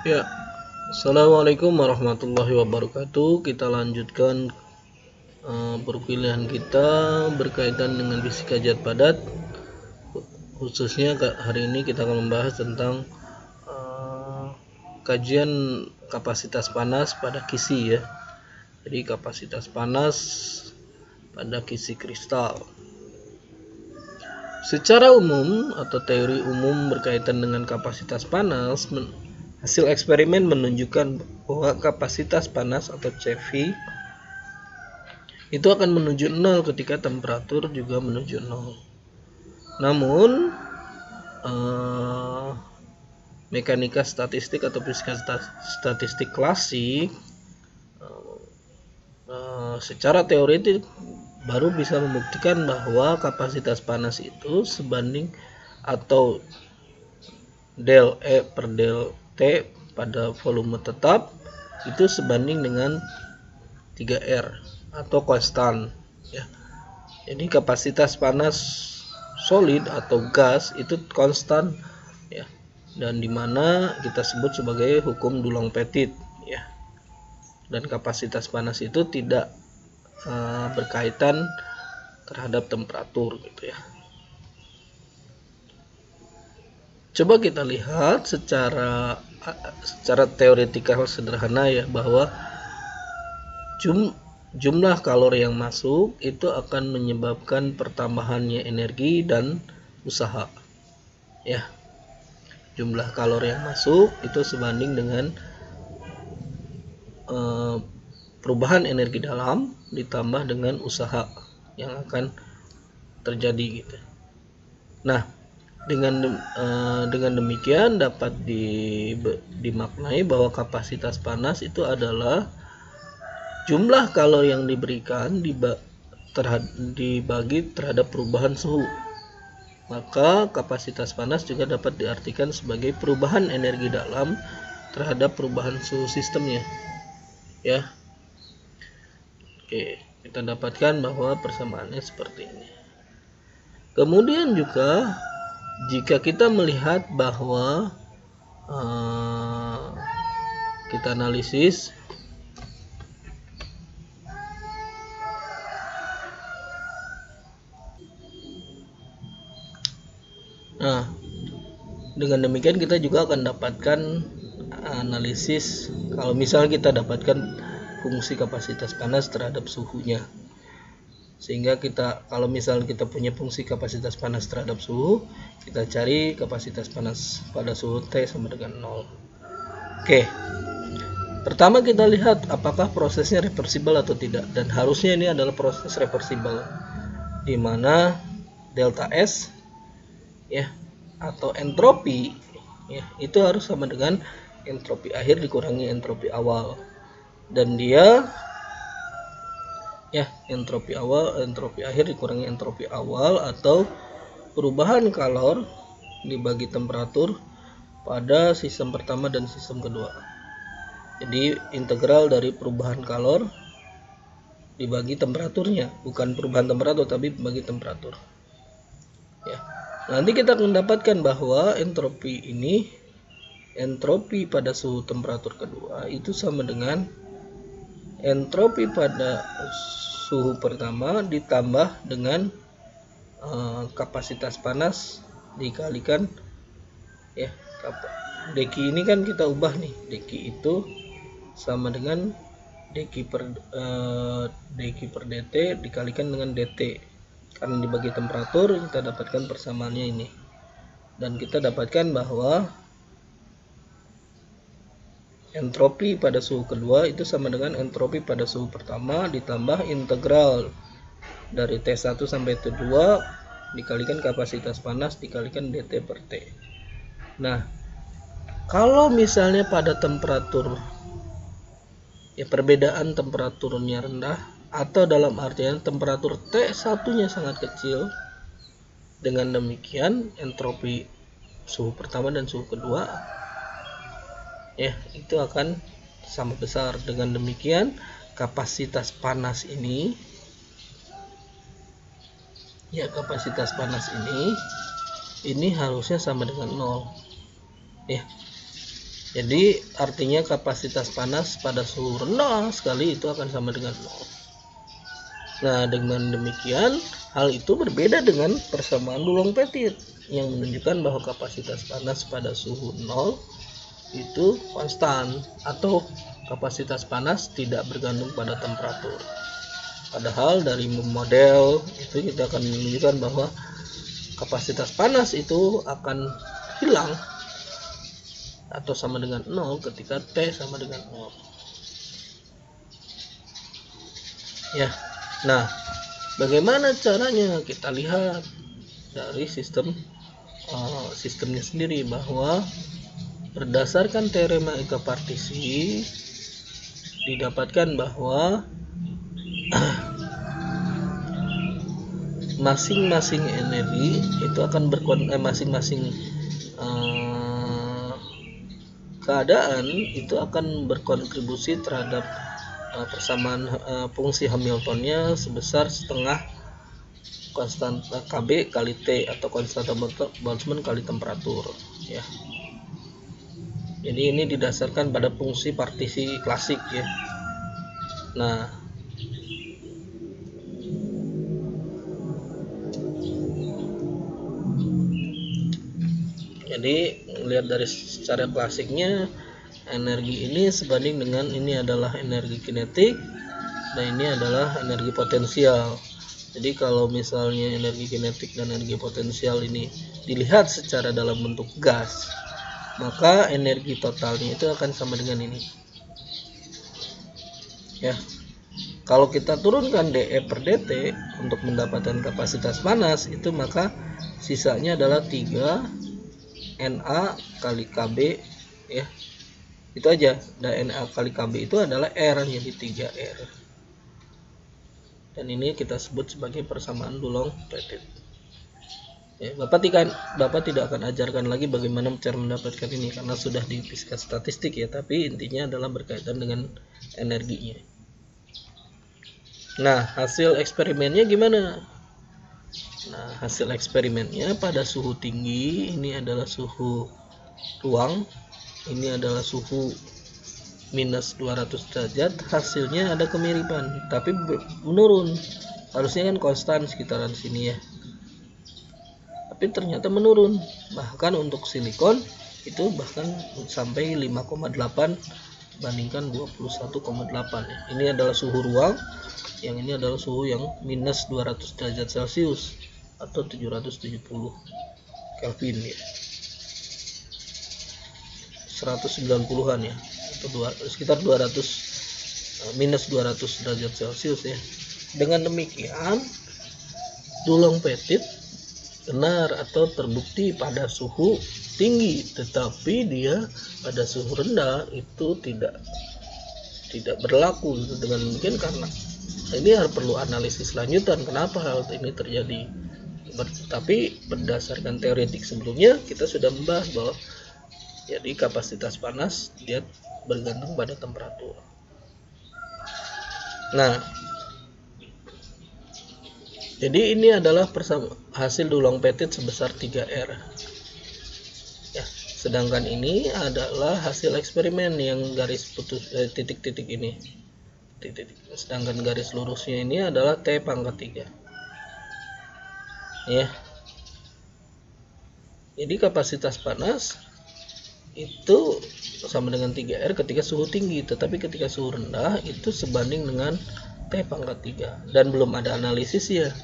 Ya, Assalamualaikum warahmatullahi wabarakatuh. Kita lanjutkan perkuliahan kita berkaitan dengan fisika zat padat. Khususnya hari ini kita akan membahas tentang kajian kapasitas panas pada kisi ya. Jadi kapasitas panas pada kisi kristal. Secara umum atau teori umum berkaitan dengan kapasitas panas, hasil eksperimen menunjukkan bahwa kapasitas panas atau CV itu akan menuju 0 ketika temperatur juga menuju 0. Namun mekanika statistik atau fisika statistik klasik secara teoretik baru bisa membuktikan bahwa kapasitas panas itu sebanding atau del E per del T pada volume tetap itu sebanding dengan 3R atau konstan ya. Jadi kapasitas panas solid atau gas itu konstan ya, dan dimana kita sebut sebagai hukum Dulong-Petit ya. Dan kapasitas panas itu tidak berkaitan terhadap temperatur gitu ya. Coba kita lihat secara teoretikal sederhana ya, bahwa jumlah kalori yang masuk itu akan menyebabkan pertambahannya energi dan usaha ya. Jumlah kalori yang masuk itu sebanding dengan perubahan energi dalam ditambah dengan usaha yang akan terjadi gitu. Nah, dengan demikian dapat dimaknai bahwa kapasitas panas itu adalah jumlah kalori yang diberikan dibagi terhadap perubahan suhu. Maka kapasitas panas juga dapat diartikan sebagai perubahan energi dalam terhadap perubahan suhu sistemnya ya. Oke, kita dapatkan bahwa persamaannya seperti ini. Kemudian juga jika kita melihat bahwa kita analisis dengan demikian kita juga akan dapatkan analisis kalau misalnya kita dapatkan fungsi kapasitas panas terhadap suhunya. Sehingga kalau misalnya kita punya fungsi kapasitas panas terhadap suhu, kita cari kapasitas panas pada suhu T sama dengan 0. Oke. Pertama kita lihat apakah prosesnya reversibel atau tidak, dan harusnya ini adalah proses reversibel di mana delta S ya atau entropi ya itu harus sama dengan entropi akhir dikurangi entropi awal, dan dia ya entropi akhir dikurangi entropi awal atau perubahan kalor dibagi temperatur pada sistem pertama dan sistem kedua. Jadi integral dari perubahan kalor dibagi temperaturnya, bukan perubahan temperatur tapi bagi temperatur ya. Nanti kita akan mendapatkan bahwa entropi pada suhu temperatur kedua itu sama dengan entropi pada suhu pertama ditambah dengan kapasitas panas dikalikan ya. Dq ini kan kita ubah nih, dq itu sama dengan dq per dt dikalikan dengan dt, karena dibagi temperatur kita dapatkan persamaannya ini, dan kita dapatkan bahwa entropi pada suhu kedua itu sama dengan entropi pada suhu pertama ditambah integral dari T1 sampai T2 dikalikan kapasitas panas dikalikan dt per T. Nah, kalau misalnya pada temperatur ya perbedaan temperaturnya rendah atau dalam artian temperatur T1 nya sangat kecil, dengan demikian entropi suhu pertama dan suhu kedua ya itu akan sama besar. Dengan demikian kapasitas panas ini ini harusnya sama dengan 0 ya. Jadi artinya kapasitas panas pada suhu rendah sekali itu akan sama dengan 0. Nah, dengan demikian hal itu berbeda dengan persamaan Dulong Pettit yang menunjukkan bahwa kapasitas panas pada suhu 0 itu konstan atau kapasitas panas tidak bergantung pada temperatur. Padahal dari model itu kita akan menunjukkan bahwa kapasitas panas itu akan hilang atau sama dengan 0 ketika T sama dengan 0. Ya. Nah, bagaimana caranya? Kita lihat dari sistemnya sendiri, bahwa berdasarkan teorema equipartisi didapatkan bahwa masing-masing energi itu akan masing-masing keadaan itu akan berkontribusi terhadap persamaan fungsi Hamiltonnya sebesar setengah konstanta Kb kali T atau konstanta Boltzmann kali temperatur, ya. Jadi ini didasarkan pada fungsi partisi klasik, ya. Nah, jadi melihat dari secara klasiknya, energi ini sebanding dengan ini adalah energi kinetik dan ini adalah energi potensial. Jadi kalau misalnya energi kinetik dan energi potensial ini dilihat secara dalam bentuk gas, maka energi totalnya itu akan sama dengan ini, ya. Kalau kita turunkan dE per dt untuk mendapatkan kapasitas panas itu, maka sisanya adalah 3 Na kali Kb, ya. Itu aja. Dan Na kali Kb itu adalah R, jadi 3R. Dan ini kita sebut sebagai persamaan Dulong Pettit. Ya, Bapak tidak akan ajarkan lagi bagaimana cara mendapatkan ini karena sudah di fisika statistik, ya, tapi intinya adalah berkaitan dengan energinya. Nah, hasil eksperimennya gimana? Nah, hasil eksperimennya pada suhu tinggi, ini adalah suhu ruang, ini adalah suhu minus 200 derajat, hasilnya ada kemiripan, tapi menurun. Harusnya kan konstan sekitaran sini, ya. Tapi ternyata menurun. Bahkan untuk silikon itu bahkan sampai 5,8 bandingkan 21,8, ya. Ini adalah suhu ruang, yang ini adalah suhu yang minus 200 derajat Celcius atau 770 Kelvin, ya. 190-an, ya, atau sekitar 200 minus 200 derajat Celcius, ya. Dengan demikian Dulong Pettit benar atau terbukti pada suhu tinggi, tetapi dia pada suhu rendah itu tidak berlaku. Dengan demikian, karena ini harus perlu analisis lanjutan kenapa hal ini terjadi. Tapi berdasarkan teoretik sebelumnya kita sudah membahas bahwa jadi kapasitas panas dia bergantung pada temperatur. Nah, jadi ini adalah hasil Dulong Pettit sebesar 3R. Ya, sedangkan ini adalah hasil eksperimen yang garis putus titik-titik ini. Sedangkan garis lurusnya ini adalah T pangkat 3, ya. Jadi kapasitas panas itu sama dengan 3R ketika suhu tinggi, tetapi ketika suhu rendah itu sebanding dengan T pangkat 3, dan belum ada analisis, ya,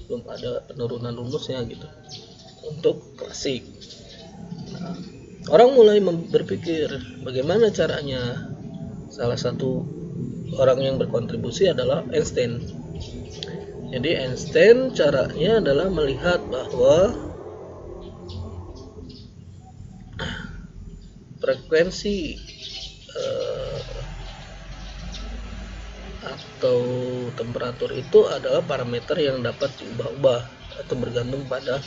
belum ada penurunan rumusnya gitu untuk klasik. Nah, orang mulai berpikir bagaimana caranya. Salah satu orang yang berkontribusi adalah Einstein. Jadi Einstein caranya adalah melihat bahwa frekuensi atau temperatur itu adalah parameter yang dapat diubah-ubah atau bergantung pada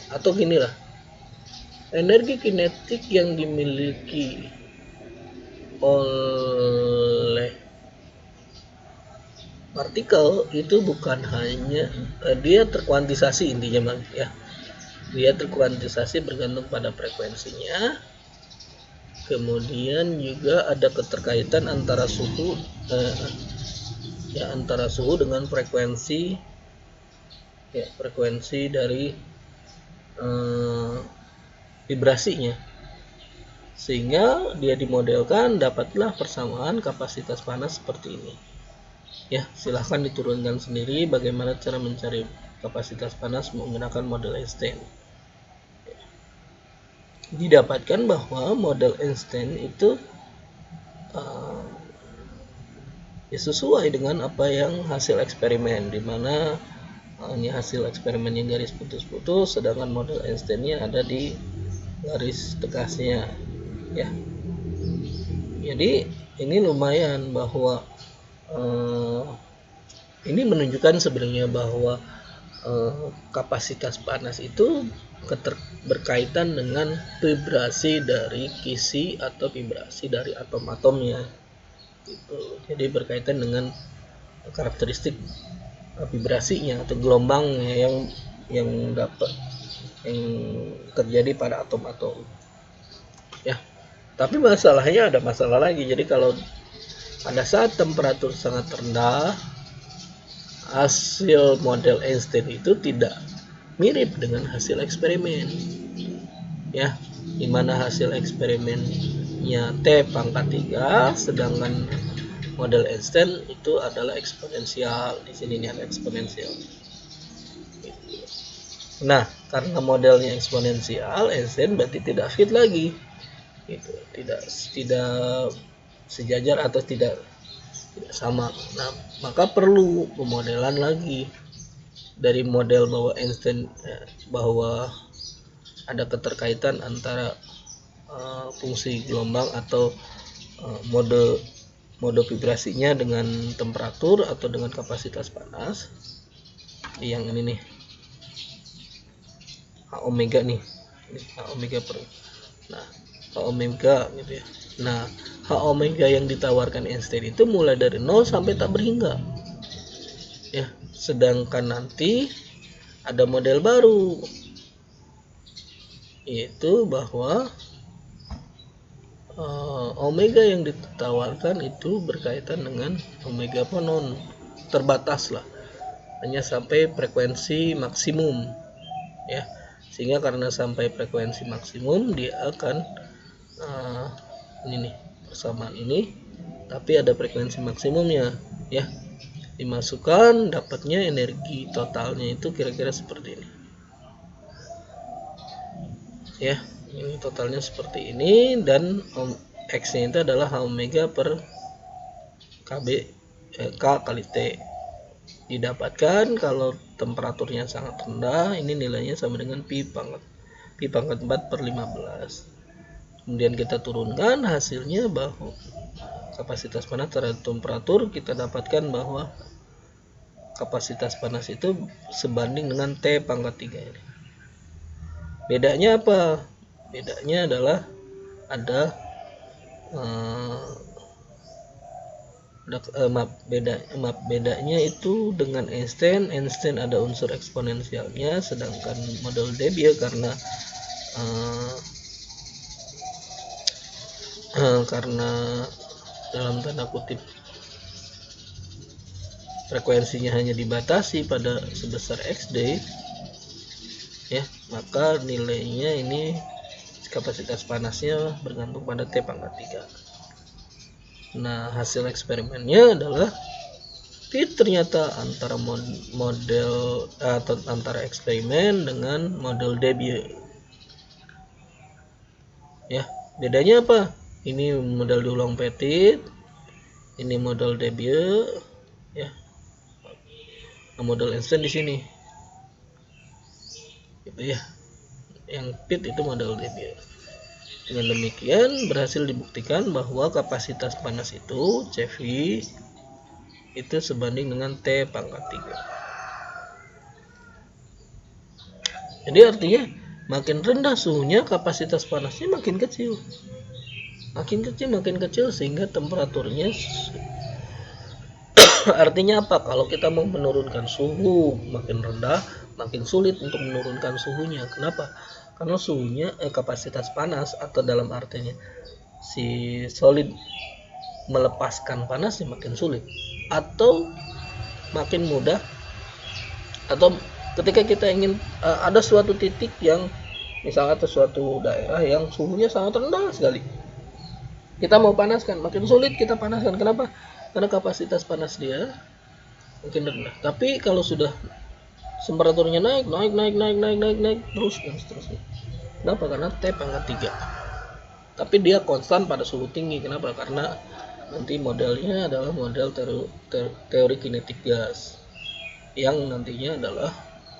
atau ginilah, energi kinetik yang dimiliki oleh partikel itu bukan hanya dia terkuantisasi, intinya, ya. Dia terkuantisasi bergantung pada frekuensinya, Kemudian juga ada keterkaitan antara suhu antara suhu dengan frekuensi dari vibrasinya, sehingga dia dimodelkan dapatlah persamaan kapasitas panas seperti ini. Ya, silahkan diturunkan sendiri bagaimana cara mencari kapasitas panas menggunakan model Einstein. Didapatkan bahwa model Einstein itu sesuai dengan apa yang hasil eksperimen, di mana ini hasil eksperimennya garis putus-putus, sedangkan model Einstein-nya ada di garis tegasnya. Ya, jadi ini lumayan bahwa ini menunjukkan sebenarnya bahwa kapasitas panas itu berkaitan dengan vibrasi dari kisi atau vibrasi dari atom-atomnya. Gitu. Jadi berkaitan dengan karakteristik vibrasinya atau gelombangnya yang terjadi pada atom-atom. Ya. Tapi masalahnya ada masalah lagi. Jadi kalau pada saat temperatur sangat rendah, hasil model Einstein itu tidak mirip dengan hasil eksperimen. Ya, di mana hasil eksperimennya T pangkat 3, sedangkan model Einstein itu adalah eksponensial. Di sini ini ada eksponensial. Nah, karena modelnya eksponensial, Einstein berarti tidak fit lagi. Gitu. Tidak sejajar atau tidak sama. Nah, maka perlu pemodelan lagi dari model bahwa Einstein bahwa ada keterkaitan antara fungsi gelombang atau mode vibrasinya dengan temperatur atau dengan kapasitas panas. Yang ini nih, H omega nih, H omega per. Nah, H omega gitu ya. Nah, H omega yang ditawarkan Einstein itu mulai dari 0 sampai tak berhingga. Ya, sedangkan nanti ada model baru, yaitu bahwa omega yang ditawarkan itu berkaitan dengan omega fonon, terbatas lah, hanya sampai frekuensi maksimum, ya, sehingga karena sampai frekuensi maksimum dia akan ini nih persamaan ini, tapi ada frekuensi maksimumnya, ya, dimasukkan dapatnya energi totalnya itu kira-kira seperti ini, ya. Ini totalnya seperti ini, dan X nya itu adalah H omega per KB K kali T. Didapatkan kalau temperaturnya sangat rendah, ini nilainya sama dengan pi pangkat 4 per 15. Kemudian kita turunkan hasilnya bahwa kapasitas panas terhadap temperatur, kita dapatkan bahwa kapasitas panas itu sebanding dengan T pangkat 3 ini. Bedanya apa? Bedanya adalah ada bedanya itu dengan Einstein ada unsur eksponensialnya, sedangkan model Debye karena dalam tanda kutip frekuensinya hanya dibatasi pada sebesar XD, ya, maka nilainya ini kapasitas panasnya bergantung pada T pangkat 3. Nah, hasil eksperimennya adalah fit ternyata antara model atau antara eksperimen dengan model Debye. Ya, bedanya apa? Ini model diulang Petit, ini model Debye, ya. Nah, model Einstein di sini. Gitu ya. Yang fit itu model Debye. Dengan demikian berhasil dibuktikan bahwa kapasitas panas itu Cv itu sebanding dengan T pangkat 3. Jadi artinya makin rendah suhunya, kapasitas panasnya makin kecil, sehingga temperaturnya artinya apa? Kalau kita mau menurunkan suhu makin rendah, makin sulit untuk menurunkan suhunya. Kenapa? Karena suhunya kapasitas panas, atau dalam artinya si solid melepaskan panasnya makin sulit atau makin mudah, atau ketika kita ingin ada suatu titik yang misalnya atau suatu daerah yang suhunya sangat rendah sekali, kita mau panaskan makin sulit kita panaskan. Kenapa? Karena kapasitas panas dia makin rendah. Tapi kalau sudah temperaturnya naik terus dan seterusnya. Kenapa? Karena T pangkat 3. Tapi dia konstan pada suhu tinggi. Kenapa? Karena nanti modelnya adalah model teori kinetik gas, yang nantinya adalah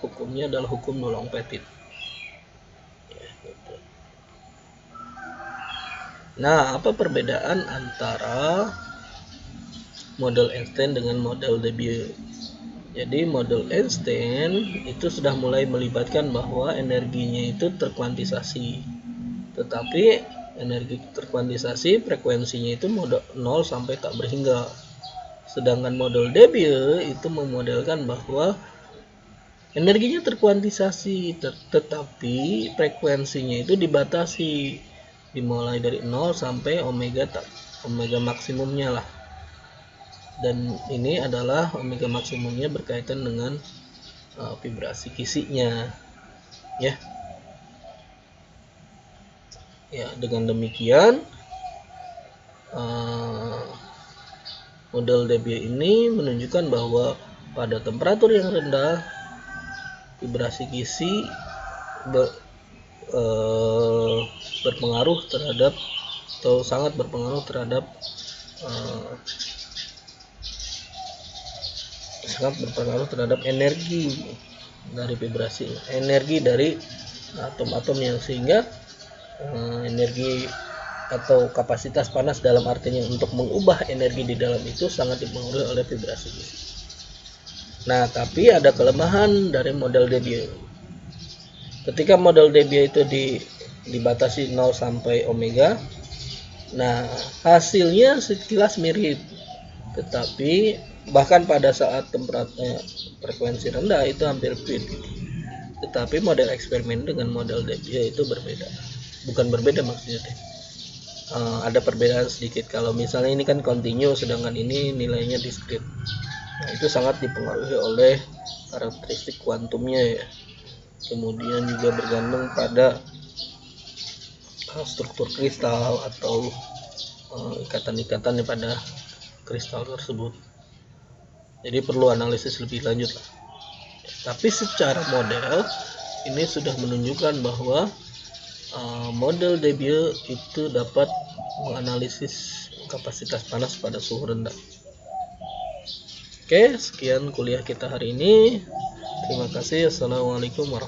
hukumnya adalah hukum Coulomb Petit. Ya, gitu. Nah, apa perbedaan antara model Einstein dengan model Debye? Jadi model Einstein itu sudah mulai melibatkan bahwa energinya itu terkuantisasi. Tetapi energi terkuantisasi frekuensinya itu model 0 sampai tak berhingga. Sedangkan model Debye itu memodelkan bahwa energinya terkuantisasi tetapi frekuensinya itu dibatasi, dimulai dari 0 sampai omega maksimumnya lah. Dan ini adalah omega maksimumnya berkaitan dengan vibrasi kisinya, ya. Ya, dengan demikian model Debye ini menunjukkan bahwa pada temperatur yang rendah vibrasi kisi berpengaruh terhadap atau sangat berpengaruh terhadap energi dari vibrasi, energi dari atom-atom yang, sehingga energi atau kapasitas panas dalam artinya untuk mengubah energi di dalam itu sangat dipengaruhi oleh vibrasi kisi. Nah, tapi ada kelemahan dari model Debye. Ketika model Debye itu dibatasi 0 sampai omega, nah hasilnya sekilas mirip, tetapi bahkan pada saat temperatur frekuensi rendah itu hampir fit. Tetapi model eksperimen dengan model Debye itu berbeda. Bukan berbeda maksudnya deh. Ada perbedaan sedikit. Kalau misalnya ini kan kontinu, sedangkan ini nilainya diskrit. Nah, itu sangat dipengaruhi oleh karakteristik kuantumnya, ya. Kemudian juga bergantung pada struktur kristal atau ikatan-ikatan pada kristal tersebut. Jadi perlu analisis lebih lanjut lah. Tapi secara model ini sudah menunjukkan bahwa model Debye itu dapat menganalisis kapasitas panas pada suhu rendah. Oke, sekian kuliah kita hari ini. Terima kasih. Assalamualaikum warahmatullahi wabarakatuh.